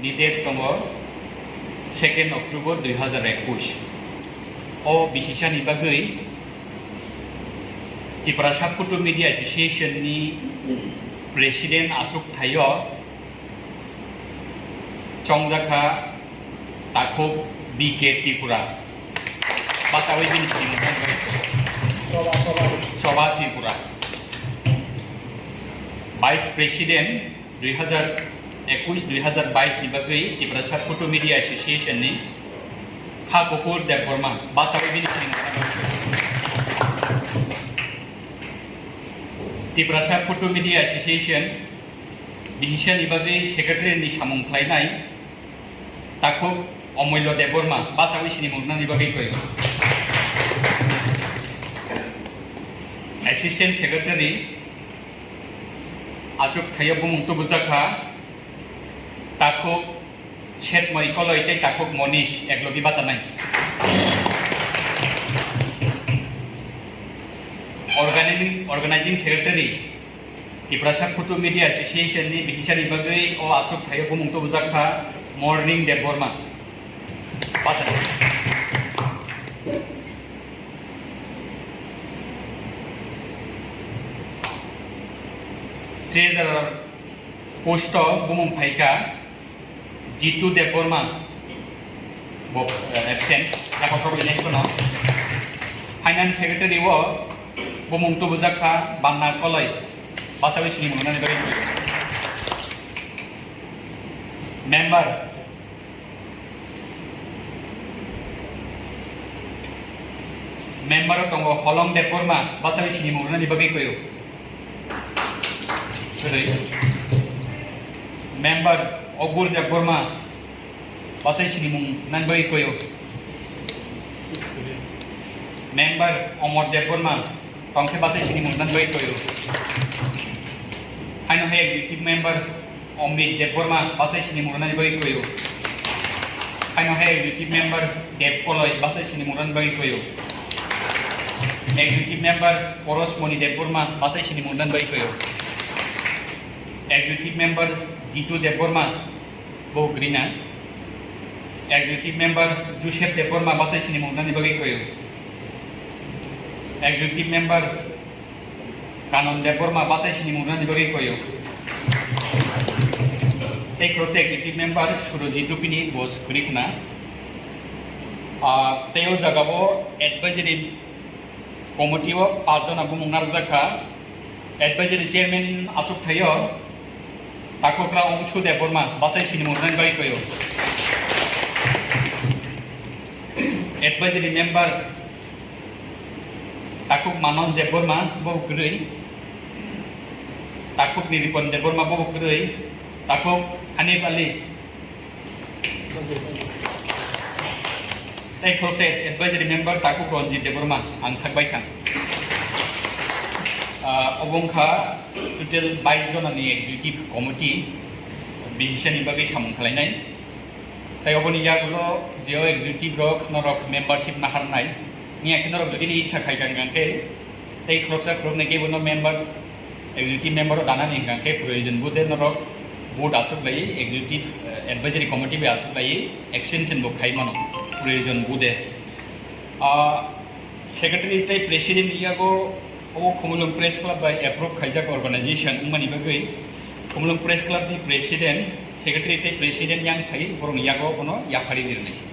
ini date tunggu 2 Oktober 2021. Bisisa ni bagai di Prasab Photo Media Association ni Presiden Ashok Thayo Chongjaka Takuk BK Tripura Basawi bin Soba Tripura Vice President 2021-2022 ni bagai di Prasab Photo Media Association ni Khakukur Deborma Basawi bin di Prasab Photo Media Association Bisisa ni bagai Secretary ni Samungklainai Takuk Omulyo Deborma Basawi sini mungna ni bagai koyo Assistant Secretary Ashok Thayo bumung tu bujaka Takuk Chet Moikolo ite Takuk Monish eklogi basanai Organizing Secretary di Prasab Photo Media Association ni Bisisa ni bagai Ashok Thayo bumung tu bujaka Morning Deborma Pasal Treasurer Posto Bumung Paika Jitu Deborma absent Lapor ini kono Finance Secretary wo Bumung tu bujaka Bangna Koloi Basawi sini muna ni bagi Member tunggu Holong Deborma Basawi sini muna ni bagi koyo Member Ogur Deborma Basawi sini muna ni bagi koyo Member Omor Deborma Tongse Basawi sini muna ni bagi koyo Haino Executive Member Omid Deborma Basawi sini muna ni bagi koyo Haino Executive Member Deb Koloi Basawi sini muna ni bagi koyo Executive Member Poros Moni Deborma Basawi sini muna ni bagi koyo Executive Member Jitu Deborma Bogrina Executive Member Joseph Deborma Basawi sini muna ni bagi koyo Executive Member Kanon Deborma Basawi sini muna ni bagi koyo Executive Member Surojitu Pini Bos Kurikna Teo Jagabo Advisory Committee wo Pajon Abu Mungar Jaka Advisory Chairman Ashok Thayo Takukra Omshu Deborma Basawi sini muna ni bagi koyo Advisory Member Takuk Manon Deborma Bogrui Takuk Niripon Deborma Bogrui Takuk Hanif Ali Advisory Member Takuk Ronjit Deborma Ang Sakbaikang Obongka total 22 jon ni Executive Committee Bisisa ni bagai samungkhlainai tai oboni yagulo jeo Executive rok norok membership naharnai ni akinarok jodi ni ichha khaikan gangke tai kroksa krokne ke bono member Executive member dana ni gangke proyojon bude norok board asuk lai Executive Advisory Committee be asuk lai extension bo khaimano proyojon bude Secretary tai President yago Khumulung Press Club by approve Khaijak organization umani bagai Khumulung Press Club ni President Secretary tai President yang thai borong yago kono yakhari dirnai